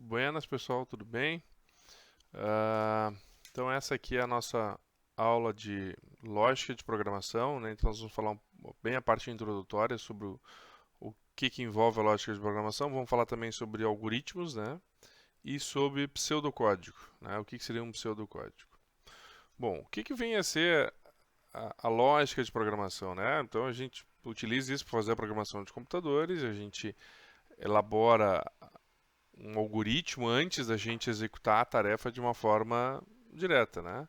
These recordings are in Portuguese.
Buenas, pessoal, tudo bem? Ah, então, essa aqui é a nossa aula de lógica de programação, né? Então, nós vamos falar bem a parte introdutória sobre o que envolve a lógica de programação. Vamos falar também sobre algoritmos, né? E sobre pseudocódigo, né? O que seria um pseudocódigo? Bom, o que vem a ser a lógica de programação, né? Então, a gente utiliza isso para fazer a programação de computadores, a gente elabora um algoritmo antes da gente executar a tarefa de uma forma direta, né?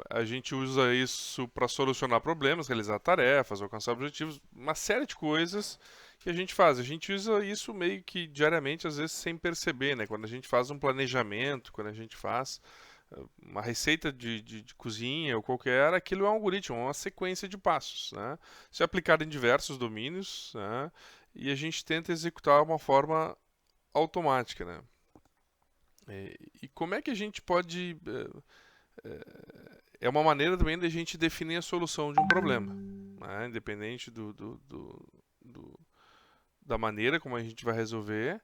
A gente usa isso para solucionar problemas, realizar tarefas, alcançar objetivos, uma série de coisas que a gente faz. A gente usa isso meio que diariamente, às vezes sem perceber, né? Quando a gente faz um planejamento, quando a gente faz uma receita de cozinha ou qualquer, aquilo é um algoritmo, é uma sequência de passos, né? Isso é aplicado em diversos domínios, né? E a gente tenta executar uma forma automática, né? E como é que a gente pode. É uma maneira também da gente definir a solução de um problema, né? Independente do- da maneira como a gente vai resolver,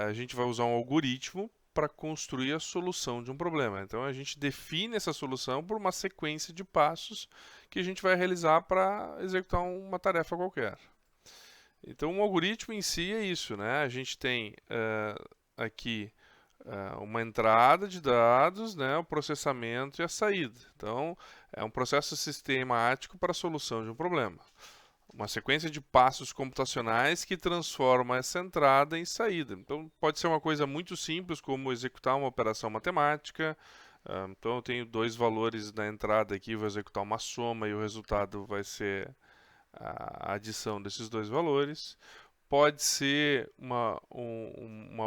a gente vai usar um algoritmo para construir a solução de um problema. Então a gente define essa solução por uma sequência de passos que a gente vai realizar para executar uma tarefa qualquer. Então, um algoritmo em si é isso, né? A gente tem aqui uma entrada de dados, né, o processamento e a saída. Então, é um processo sistemático para a solução de um problema. Uma sequência de passos computacionais que transforma essa entrada em saída. Então, pode ser uma coisa muito simples, como executar uma operação matemática. Então, eu tenho dois valores na entrada aqui, vou executar uma soma e o resultado vai ser a adição desses dois valores. Pode ser uma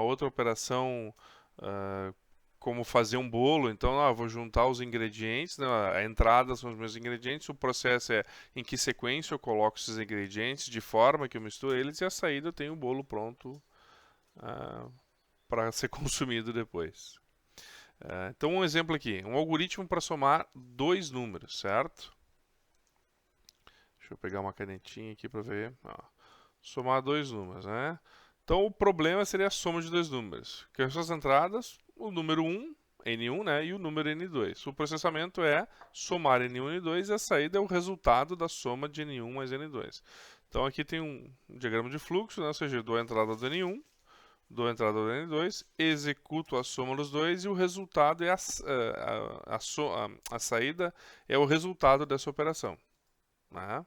outra operação, uh, como fazer um bolo. Então, vou juntar os ingredientes, né? A entrada são os meus ingredientes, o processo é em que sequência eu coloco esses ingredientes, de forma que eu misturo eles, e a saída eu tenho o bolo pronto para ser consumido depois. Então, um exemplo aqui: um algoritmo para somar dois números, certo? Deixa eu pegar uma canetinha aqui para ver. Somar dois números, né? Então o problema seria a soma de dois números. Que são as entradas, o número 1, N1, né? E o número N2. O processamento é somar N1 e N2 e a saída é o resultado da soma de N1 mais N2. Então aqui tem um diagrama de fluxo, né? Ou seja, eu dou a entrada do N1, dou a entrada do N2, executo a soma dos dois e o resultado é a saída é o resultado dessa operação, né?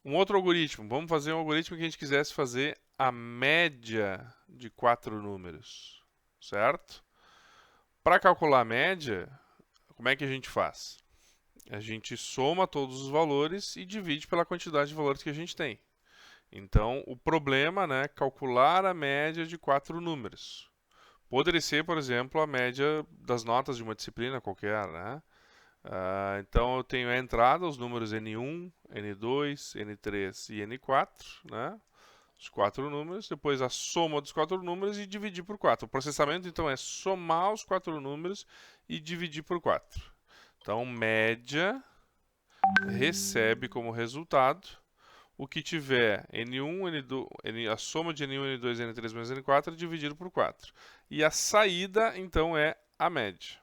Um outro algoritmo. Vamos fazer um algoritmo que a gente quisesse fazer a média de quatro números, certo? Para calcular a média, como é que a gente faz? A gente soma todos os valores e divide pela quantidade de valores que a gente tem. Então, o problema, né, é calcular a média de quatro números. Poderia ser, por exemplo, a média das notas de uma disciplina qualquer, né? Então eu tenho a entrada, os números N1, N2, N3 e N4, né? Os quatro números, depois a soma dos quatro números e dividir por 4. O processamento então é somar os quatro números e dividir por 4. Então, média recebe como resultado o que tiver N1, N2, a soma de N1, N2, N3 mais N4 dividido por 4. E a saída então é a média.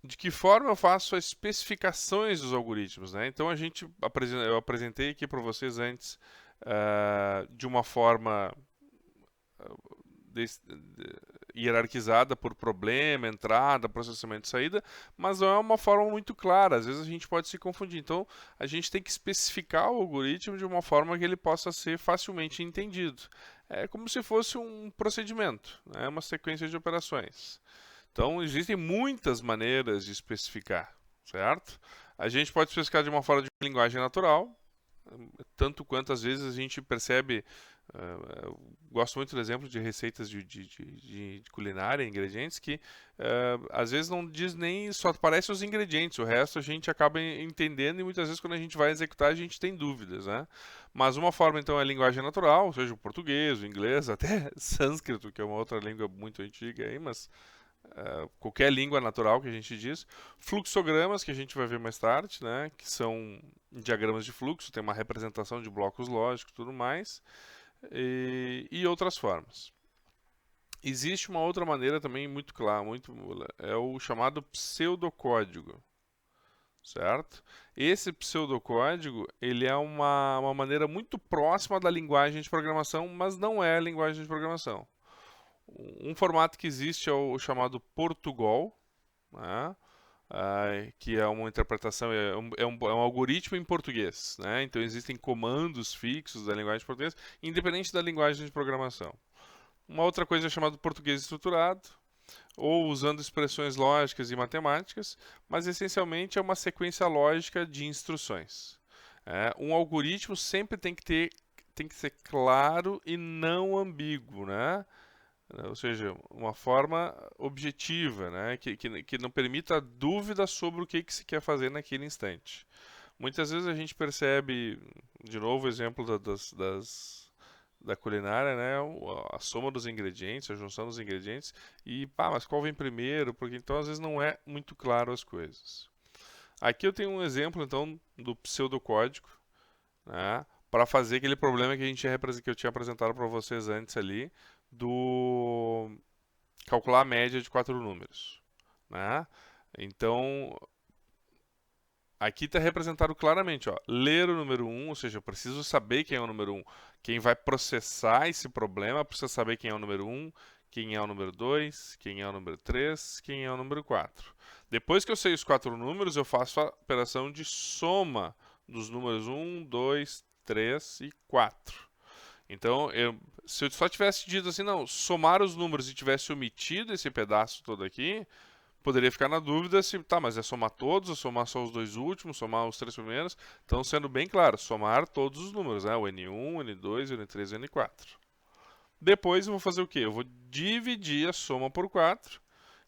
De que forma eu faço as especificações dos algoritmos, né? Então eu apresentei aqui para vocês antes de uma forma hierarquizada por problema, entrada, processamento e saída, mas não é uma forma muito clara. Às vezes a gente pode se confundir. Então a gente tem que especificar o algoritmo de uma forma que ele possa ser facilmente entendido. É como se fosse um procedimento, né? Uma sequência de operações. Então, existem muitas maneiras de especificar, certo? A gente pode especificar de uma forma de linguagem natural, tanto quanto às vezes a gente percebe. Eu gosto muito do exemplo de receitas de culinária, ingredientes, que às vezes não diz nem, só aparecem os ingredientes, o resto a gente acaba entendendo e muitas vezes quando a gente vai executar a gente tem dúvidas, né? Mas uma forma então é a linguagem natural, ou seja, o português, o inglês, até sânscrito, que é uma outra língua muito antiga aí, mas qualquer língua natural que a gente diz, fluxogramas, que a gente vai ver mais tarde, né, que são diagramas de fluxo, tem uma representação de blocos lógicos e tudo mais, e outras formas. Existe uma outra maneira também muito clara, é o chamado pseudocódigo, certo? Esse pseudocódigo, ele é uma maneira muito próxima da linguagem de programação, mas não é a linguagem de programação. Um formato que existe é o chamado Portugal, né? Que é uma interpretação, é um algoritmo em português, né? Então existem comandos fixos da linguagem de português, independente da linguagem de programação. Uma outra coisa é chamada português estruturado, ou usando expressões lógicas e matemáticas, mas essencialmente é uma sequência lógica de instruções. Um algoritmo sempre tem que ser claro e não ambíguo, né? Ou seja, uma forma objetiva, né? Que não permita dúvida sobre o que se quer fazer naquele instante. Muitas vezes a gente percebe, de novo, o exemplo da culinária, né? A soma dos ingredientes, a junção dos ingredientes, e mas qual vem primeiro? Porque então às vezes não é muito claro as coisas. Aqui eu tenho um exemplo então do pseudocódigo, né? Para fazer aquele problema que eu tinha apresentado para vocês antes ali, do calcular a média de 4 números, né? Então, aqui está representado claramente, ó, ler o número 1, ou seja, eu preciso saber quem é o número 1. Quem vai processar esse problema precisa saber quem é o número 1, quem é o número 2, quem é o número 3, quem é o número 4. Depois que eu sei os 4 números, eu faço a operação de soma dos números 1, 2, 3 e 4. Então, se eu só tivesse dito assim, não, somar os números e tivesse omitido esse pedaço todo aqui, poderia ficar na dúvida se, tá, mas é somar todos, ou somar só os dois últimos, somar os 3 primeiros. Então, sendo bem claro, somar todos os números, né? O N1, o N2, o N3 e o N4. Depois eu vou fazer o quê? Eu vou dividir a soma por 4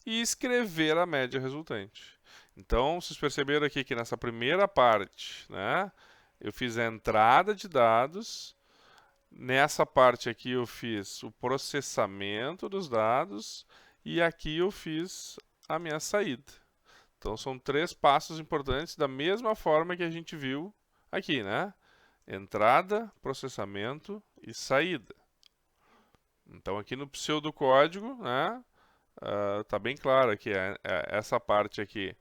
e escrever a média resultante. Então, vocês perceberam aqui que nessa primeira parte, né, eu fiz a entrada de dados. Nessa parte aqui eu fiz o processamento dos dados e aqui eu fiz a minha saída. Então são 3 passos importantes da mesma forma que a gente viu aqui, né? Entrada, processamento e saída. Então aqui no pseudocódigo, né, tá bem claro que essa parte aqui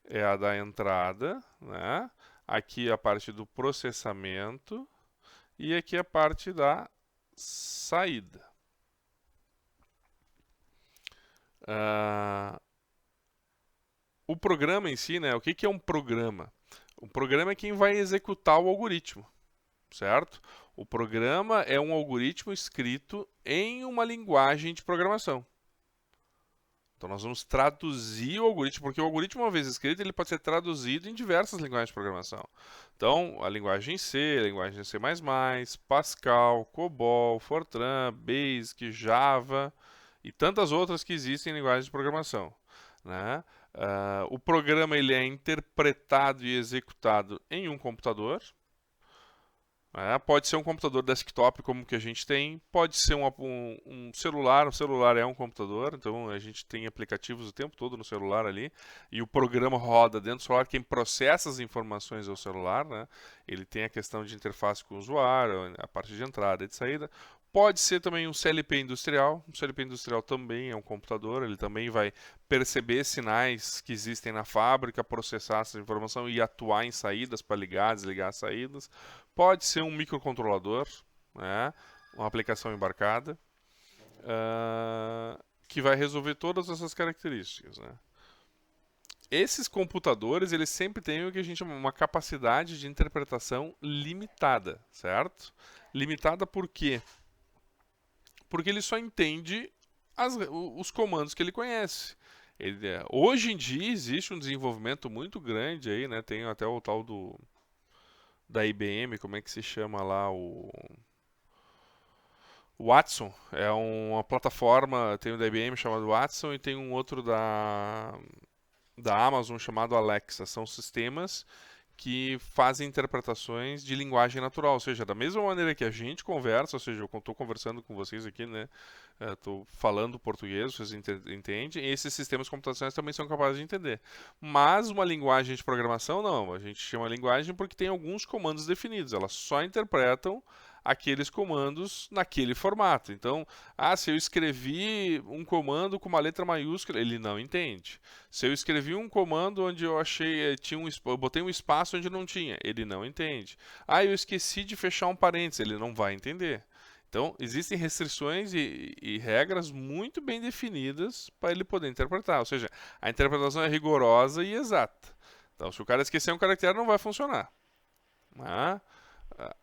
é a da entrada, né? Aqui a parte do processamento e aqui a parte da saída. O programa em si, né? O que é um programa? O programa é quem vai executar o algoritmo, certo? O programa é um algoritmo escrito em uma linguagem de programação. Então nós vamos traduzir o algoritmo, porque o algoritmo, uma vez escrito, ele pode ser traduzido em diversas linguagens de programação. Então, a linguagem C, a linguagem C++, Pascal, COBOL, Fortran, Basic, Java e tantas outras que existem em linguagens de programação, né? O programa ele é interpretado e executado em um computador. Pode ser um computador desktop como que a gente tem, pode ser um celular é um computador, então a gente tem aplicativos o tempo todo no celular ali, e o programa roda dentro do celular, quem processa as informações é o celular, né? Ele tem a questão de interface com o usuário, a parte de entrada e de saída. Pode ser também um CLP industrial. Um CLP industrial também é um computador, ele também vai perceber sinais que existem na fábrica, processar essa informação e atuar em saídas para ligar, desligar as saídas. Pode ser um microcontrolador, né? Uma aplicação embarcada, que vai resolver todas essas características, né? Esses computadores, eles sempre têm o que a gente chama uma capacidade de interpretação limitada, certo? Limitada por quê? Porque ele só entende os comandos que ele conhece. Hoje em dia existe um desenvolvimento muito grande aí, né? Tem até o tal da IBM, como é que se chama lá o Watson. É uma plataforma, tem o da IBM chamado Watson e tem um outro da Amazon chamado Alexa. São sistemas que fazem interpretações de linguagem natural, ou seja, da mesma maneira que a gente conversa, ou seja, eu estou conversando com vocês aqui, né, estou falando português, vocês entendem, e esses sistemas computacionais também são capazes de entender. Mas uma linguagem de programação, não, a gente chama linguagem porque tem alguns comandos definidos, elas só interpretam aqueles comandos naquele formato. Então, se eu escrevi um comando com uma letra maiúscula, ele não entende. Se eu escrevi um comando onde eu achei eu botei um espaço onde não tinha, ele não entende. Eu esqueci de fechar um parênteses, ele não vai entender. Então, existem restrições e regras muito bem definidas para ele poder interpretar. Ou seja, a interpretação é rigorosa e exata. Então, se o cara esquecer um caractere, não vai funcionar.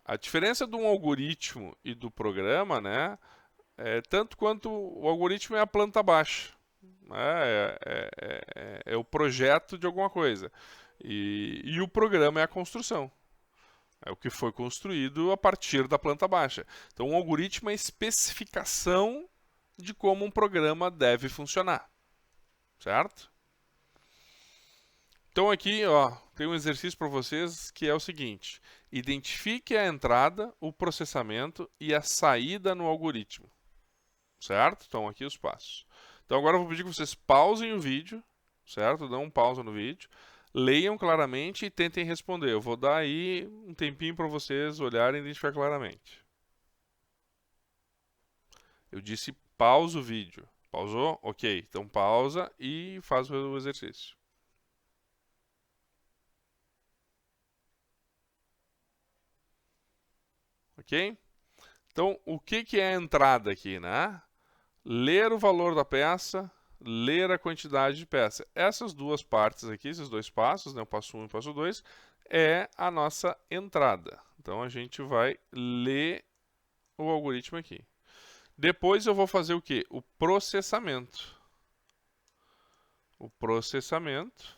A diferença de um algoritmo e do programa, né, é tanto quanto o algoritmo é a planta baixa. É o projeto de alguma coisa. E o programa é a construção. É o que foi construído a partir da planta baixa. Então, um algoritmo é a especificação de como um programa deve funcionar. Certo? Então, aqui tem um exercício para vocês que é o seguinte. Identifique a entrada, o processamento e a saída no algoritmo. Certo? Então, aqui os passos. Então, agora eu vou pedir que vocês pausem o vídeo. Certo? Dão um pausa no vídeo. Leiam claramente e tentem responder. Eu vou dar aí um tempinho para vocês olharem e identificar claramente. Eu disse pausa o vídeo. Pausou? Ok. Então pausa e faz o exercício. Ok? Então, o que é a entrada aqui, né? Ler o valor da peça, ler a quantidade de peça. Essas duas partes aqui, esses dois passos, né, o passo 1 e o passo 2, é a nossa entrada. Então, a gente vai ler o algoritmo aqui. Depois eu vou fazer o quê? O processamento. O processamento,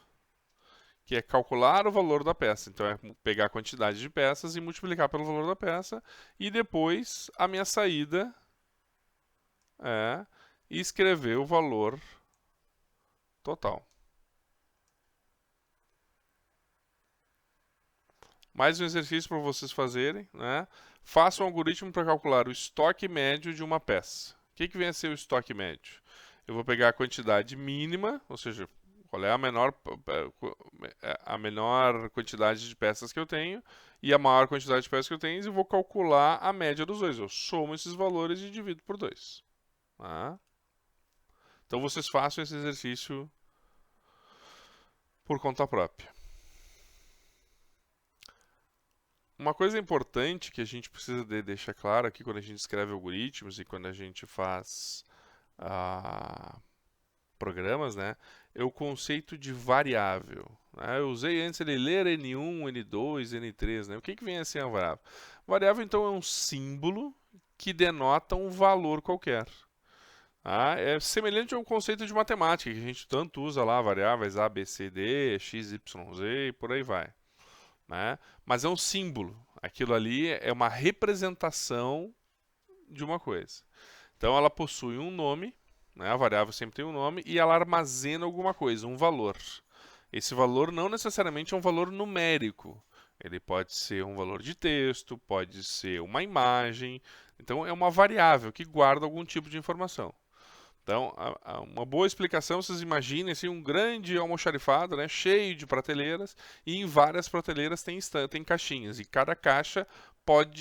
que é calcular o valor da peça. Então, é pegar a quantidade de peças e multiplicar pelo valor da peça. E depois, a minha saída é escrever o valor total. Mais um exercício para vocês fazerem, né? Faça um algoritmo para calcular o estoque médio de uma peça. O que vem a ser o estoque médio? Eu vou pegar a quantidade mínima, ou seja, qual é a menor quantidade de peças que eu tenho e a maior quantidade de peças que eu tenho e vou calcular a média dos dois. Eu somo esses valores e divido por 2. Tá? Então vocês façam esse exercício por conta própria. Uma coisa importante que a gente precisa deixar claro aqui quando a gente escreve algoritmos e quando a gente faz programas, né, é o conceito de variável. Né? Eu usei antes ele ler N1, N2, N3. Né? O que vem a ser a variável? Variável, então, é um símbolo que denota um valor qualquer. É semelhante ao conceito de matemática, que a gente tanto usa lá, variáveis A, B, C, D, X, Y, Z e por aí vai. Né? Mas é um símbolo. Aquilo ali é uma representação de uma coisa. Então ela possui um nome, né? A variável sempre tem um nome, e ela armazena alguma coisa, um valor. Esse valor não necessariamente é um valor numérico. Ele pode ser um valor de texto, pode ser uma imagem. Então é uma variável que guarda algum tipo de informação. Então, uma boa explicação, vocês imaginem assim, um grande almoxarifado, né, cheio de prateleiras, e em várias prateleiras tem caixinhas, e cada caixa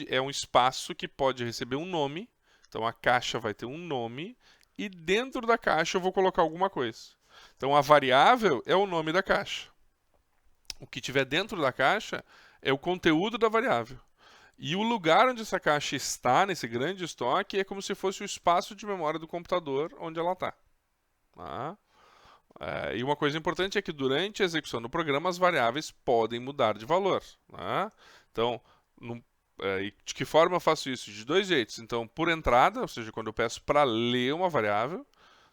é um espaço que pode receber um nome, então a caixa vai ter um nome, e dentro da caixa eu vou colocar alguma coisa. Então a variável é o nome da caixa. O que tiver dentro da caixa é o conteúdo da variável. E o lugar onde essa caixa está, nesse grande estoque, é como se fosse o espaço de memória do computador onde ela está. Tá? E uma coisa importante é que durante a execução do programa, as variáveis podem mudar de valor. Tá? Então, de que forma eu faço isso? De dois jeitos. Então, por entrada, ou seja, quando eu peço para ler uma variável,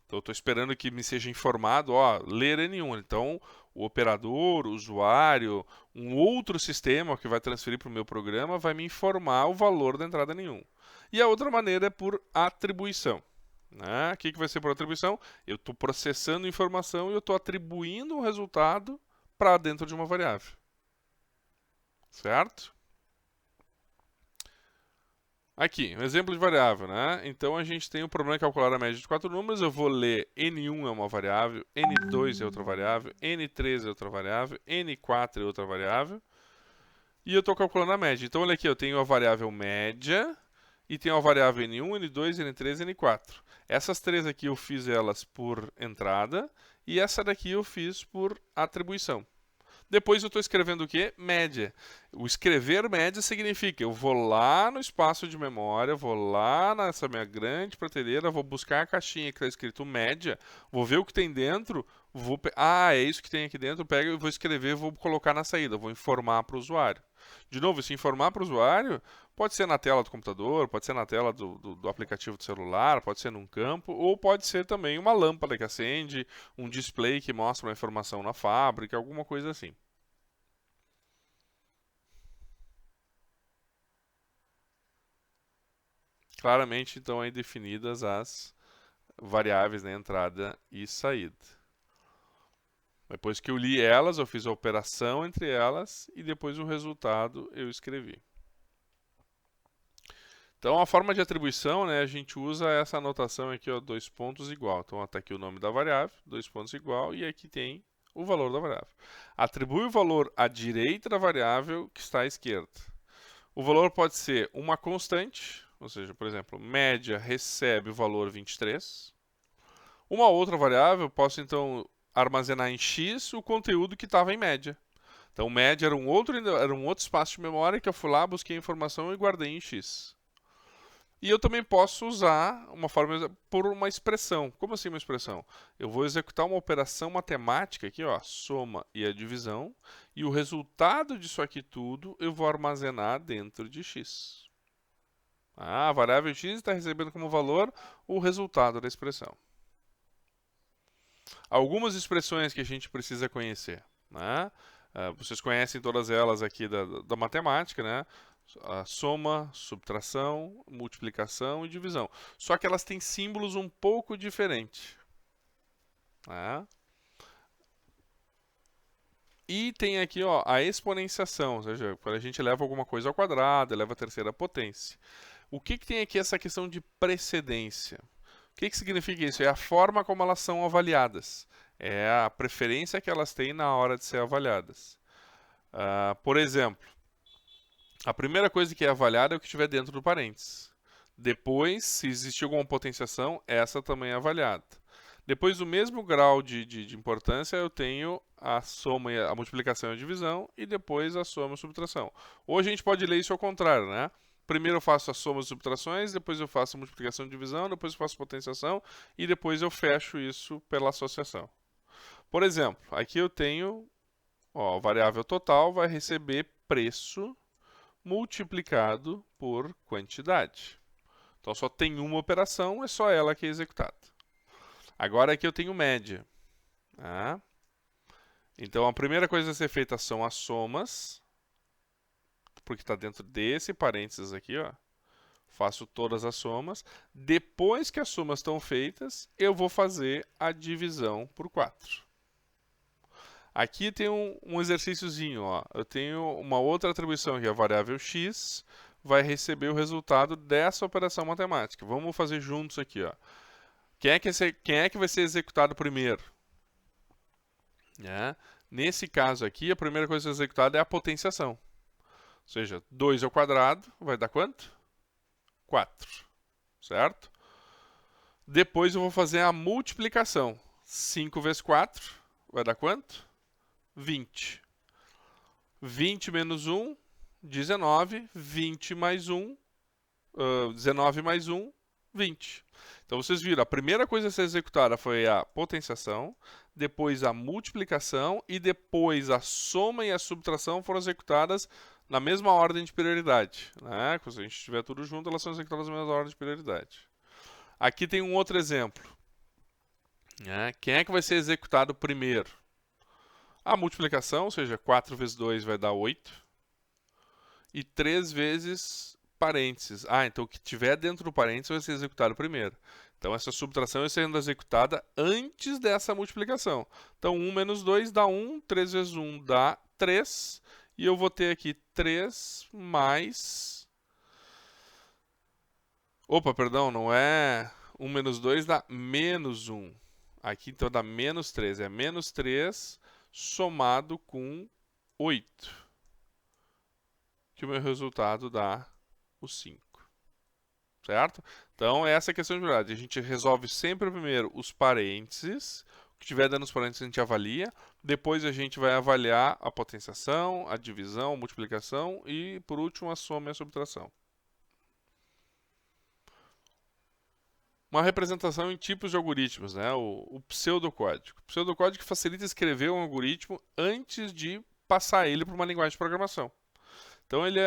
então eu estou esperando que me seja informado, ler N1. Então, o operador, o usuário, um outro sistema que vai transferir para o meu programa vai me informar o valor da entrada N1. E a outra maneira é por atribuição. Né? O que vai ser por atribuição? Eu estou processando informação e eu estou atribuindo um resultado para dentro de uma variável. certo? Aqui, um exemplo de variável, né? Então a gente tem o problema de calcular a média de 4 números. Eu vou ler N1 é uma variável, N2 é outra variável, N3 é outra variável, N4 é outra variável. E eu estou calculando a média. Então olha aqui, eu tenho a variável média e tenho a variável N1, N2, N3 e N4. Essas três aqui eu fiz elas por entrada e essa daqui eu fiz por atribuição. Depois eu estou escrevendo o quê? Média. O escrever média significa eu vou lá no espaço de memória, vou lá nessa minha grande prateleira, vou buscar a caixinha que está escrito média, vou ver o que tem dentro, é isso que tem aqui dentro, eu pego e vou escrever, vou colocar na saída, vou informar para o usuário. De novo, se informar para o usuário, pode ser na tela do computador, pode ser na tela do aplicativo do celular, pode ser num campo, ou pode ser também uma lâmpada que acende, um display que mostra uma informação na fábrica, alguma coisa assim. Claramente, então, aí definidas as variáveis, né, entrada e saída. Depois que eu li elas, eu fiz a operação entre elas e depois o resultado eu escrevi. Então, a forma de atribuição, né, a gente usa essa anotação aqui, ó, 2 pontos igual. Então, está aqui o nome da variável, 2 pontos igual, e aqui tem o valor da variável. Atribui o valor à direita da variável que está à esquerda. O valor pode ser uma constante, ou seja, por exemplo, média recebe o valor 23. Uma outra variável, posso então armazenar em x o conteúdo que estava em média. Então, média era um outro espaço de memória que eu fui lá, busquei a informação e guardei em x. E eu também posso usar uma forma por uma expressão. Como assim uma expressão? Eu vou executar uma operação matemática aqui, ó, soma e a divisão, e o resultado disso aqui tudo eu vou armazenar dentro de x. A variável x está recebendo como valor o resultado da expressão. Algumas expressões que a gente precisa conhecer, né? Vocês conhecem todas elas aqui da matemática, né? A soma, subtração, multiplicação e divisão. Só que elas têm símbolos um pouco diferentes. Né? E tem aqui, ó, a exponenciação, ou seja, quando a gente leva alguma coisa ao quadrado, eleva a terceira potência. O que tem aqui essa questão de precedência? O que significa isso? É a forma como elas são avaliadas. É a preferência que elas têm na hora de ser avaliadas. Por exemplo, a primeira coisa que é avaliada é o que estiver dentro do parênteses. Depois, se existir alguma potenciação, essa também é avaliada. Depois do mesmo grau de importância, eu tenho a soma, a multiplicação e a divisão, e depois a soma e a subtração. Ou a gente pode ler isso ao contrário, né? Primeiro eu faço a soma e subtrações, depois eu faço a multiplicação e divisão, depois eu faço a potenciação, e depois eu fecho isso pela associação. Por exemplo, aqui eu tenho, ó, a variável total vai receber preço multiplicado por quantidade. Então só tem uma operação, é só ela que é executada. Agora aqui eu tenho média. Tá? Então a primeira coisa a ser feita são as somas, porque está dentro desse parênteses aqui, ó. Faço todas as somas. Depois que as somas estão feitas, eu vou fazer a divisão por 4. Aqui tem um exercíciozinho, ó. Eu tenho uma outra atribuição aqui, a variável x vai receber o resultado dessa operação matemática. Vamos fazer juntos aqui, ó. Quem é que vai ser executado primeiro? Nesse caso aqui, a primeira coisa a ser executada é a potenciação. Ou seja, 2 ao quadrado vai dar quanto? 4. Certo? Depois eu vou fazer a multiplicação. 5 vezes 4 vai dar quanto? 20. 20 menos 1, 19. 20 mais 1, 19 mais 1, 20. Então vocês viram, a primeira coisa a ser executada foi a potenciação, depois a multiplicação e depois a soma e a subtração foram executadas na mesma ordem de prioridade. Né? Se a gente tiver tudo junto, elas são executadas na mesma ordem de prioridade. Aqui tem um outro exemplo. Quem é que vai ser executado primeiro? A multiplicação, ou seja, 4 vezes 2 vai dar 8. E 3 vezes parênteses. Então o que tiver dentro do parênteses vai ser executado primeiro. Então essa subtração vai sendo executada antes dessa multiplicação. Então 1 menos 2 dá 1, 3 vezes 1 dá 3. E eu vou ter aqui 3 mais... Opa, perdão, não é 1 menos 2 dá menos 1. Aqui então dá menos 3. É menos 3 somado com 8. Que o meu resultado dá o 5. Certo? Então, essa é a questão de verdade. A gente resolve sempre primeiro os parênteses. O que tiver dando os parênteses a gente avalia. Depois a gente vai avaliar a potenciação, a divisão, a multiplicação e, por último, a soma e a subtração. Uma representação em tipos de algoritmos, né? O pseudocódigo. O pseudocódigo facilita escrever um algoritmo antes de passar ele para uma linguagem de programação. Então ele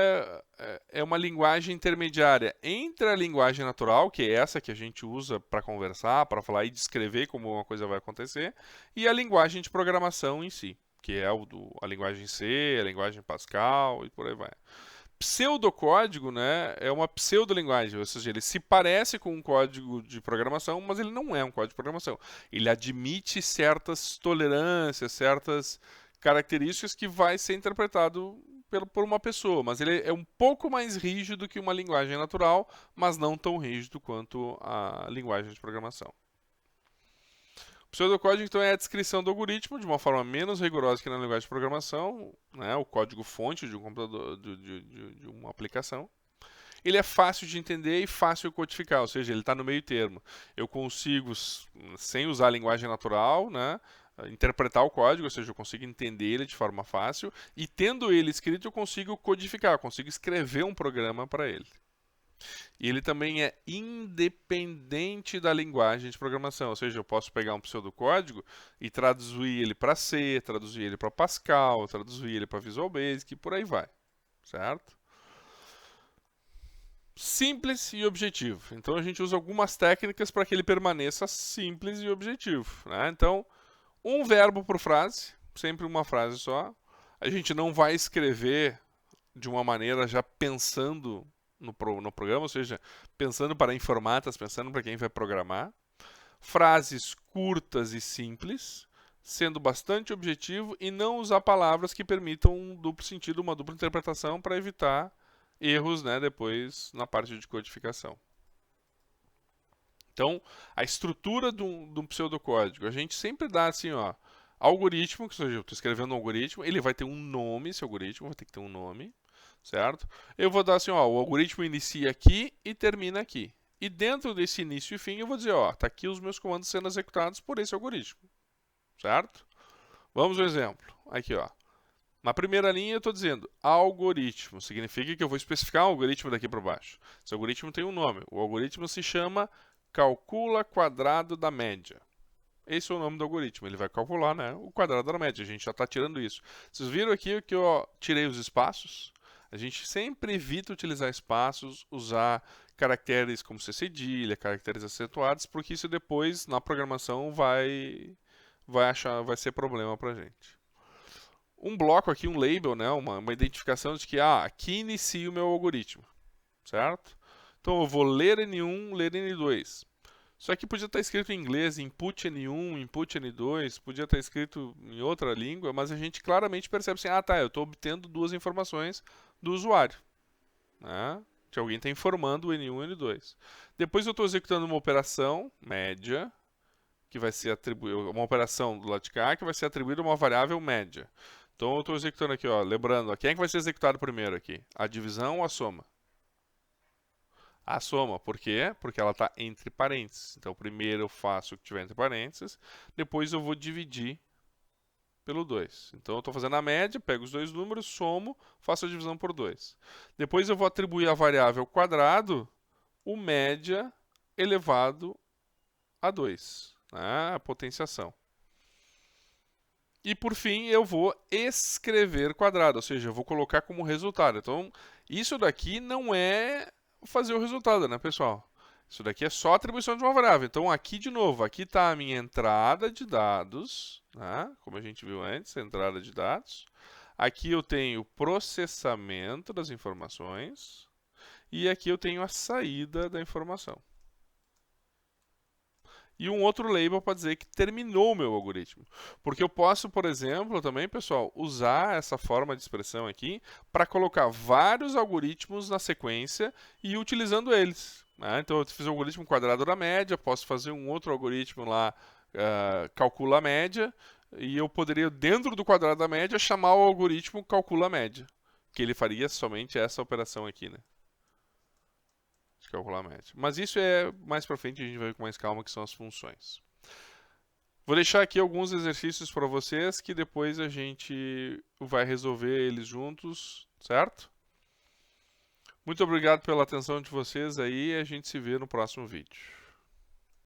é uma linguagem intermediária entre a linguagem natural, que é essa que a gente usa para conversar, para falar e descrever como uma coisa vai acontecer, e a linguagem de programação em si, que é a linguagem C, a linguagem Pascal e por aí vai. Pseudocódigo, né, é uma pseudolinguagem, ou seja, ele se parece com um código de programação, mas ele não é um código de programação. Ele admite certas tolerâncias, certas características que vai ser interpretado por uma pessoa, mas ele é um pouco mais rígido que uma linguagem natural, mas não tão rígido quanto a linguagem de programação. O pseudocódigo, então, é a descrição do algoritmo de uma forma menos rigorosa que na linguagem de programação, né, o código-fonte de um computador, de uma aplicação. Ele é fácil de entender e fácil de codificar, ou seja, ele está no meio termo. Eu consigo, sem usar a linguagem natural, né, interpretar o código, ou seja, eu consigo entender ele de forma fácil, e tendo ele escrito, eu consigo codificar, eu consigo escrever um programa para ele. E ele também é independente da linguagem de programação, ou seja, eu posso pegar um pseudocódigo e traduzir ele para C, traduzir ele para Pascal, traduzir ele para Visual Basic e por aí vai, certo? Simples e objetivo. Então a gente usa algumas técnicas para que ele permaneça simples e objetivo, né? Então, um verbo por frase, sempre uma frase só. A gente não vai escrever de uma maneira já pensando no programa, ou seja, pensando para informatas, pensando para quem vai programar. Frases curtas e simples, sendo bastante objetivo e não usar palavras que permitam um duplo sentido, uma dupla interpretação para evitar erros, né, depois na parte de codificação. Então, a estrutura de um pseudocódigo, a gente sempre dá assim, ó, algoritmo, que seja, eu estou escrevendo um algoritmo, ele vai ter um nome, esse algoritmo vai ter que ter um nome, certo? Eu vou dar assim, ó, o algoritmo inicia aqui e termina aqui. E dentro desse início e fim eu vou dizer, ó, tá aqui os meus comandos sendo executados por esse algoritmo, certo? Vamos ao exemplo. Aqui, ó. Na primeira linha eu estou dizendo algoritmo, significa que eu vou especificar um algoritmo daqui para baixo. Esse algoritmo tem um nome. O algoritmo se chama calcula quadrado da média. Esse é o nome do algoritmo. Ele vai calcular, né, o quadrado da média. A gente já está tirando isso. Vocês viram aqui que eu tirei os espaços? A gente sempre evita utilizar espaços, usar caracteres como C cedilha, caracteres acentuados, porque isso depois na programação vai ser problema para a gente. Um bloco aqui, um label, né, uma identificação de que aqui inicia o meu algoritmo, certo? Então eu vou ler N1, ler N2. Só que podia estar escrito em inglês, input N1, input N2, podia estar escrito em outra língua, mas a gente claramente percebe assim, eu estou obtendo duas informações do usuário, né? Que alguém está informando o N1 e o N2. Depois eu estou executando uma operação, média, que vai ser atribuída, uma operação do lado de cá, que vai ser atribuída a uma variável média. Então eu estou executando aqui, ó, lembrando, quem é que vai ser executado primeiro aqui? A divisão ou a soma? A soma, por quê? Porque ela está entre parênteses. Então primeiro eu faço o que tiver entre parênteses, depois eu vou dividir pelo 2. Então eu estou fazendo a média, pego os dois números, somo, faço a divisão por 2. Depois eu vou atribuir à variável quadrado o média elevado a 2, né? A potenciação. E por fim eu vou escrever quadrado, ou seja, eu vou colocar como resultado. Então isso daqui não é fazer o resultado, né, pessoal? Isso daqui é só atribuição de uma variável. Então aqui de novo, aqui está a minha entrada de dados, né? Como a gente viu antes, entrada de dados. Aqui eu tenho o processamento das informações e aqui eu tenho a saída da informação. e um outro label para dizer que terminou o meu algoritmo. Porque eu posso, por exemplo, também, pessoal, usar essa forma de expressão aqui para colocar vários algoritmos na sequência e ir utilizando eles. Né? Então, eu fiz o algoritmo quadrado da média, posso fazer um outro algoritmo lá, calcula a média, e eu poderia, dentro do quadrado da média, chamar o algoritmo calcula a média, que ele faria somente essa operação aqui, né? De calcular a média. Mas isso é mais para frente, a gente vai ver com mais calma que são as funções. Vou deixar aqui alguns exercícios para vocês que depois a gente vai resolver eles juntos, certo? Muito obrigado pela atenção de vocês aí e a gente se vê no próximo vídeo.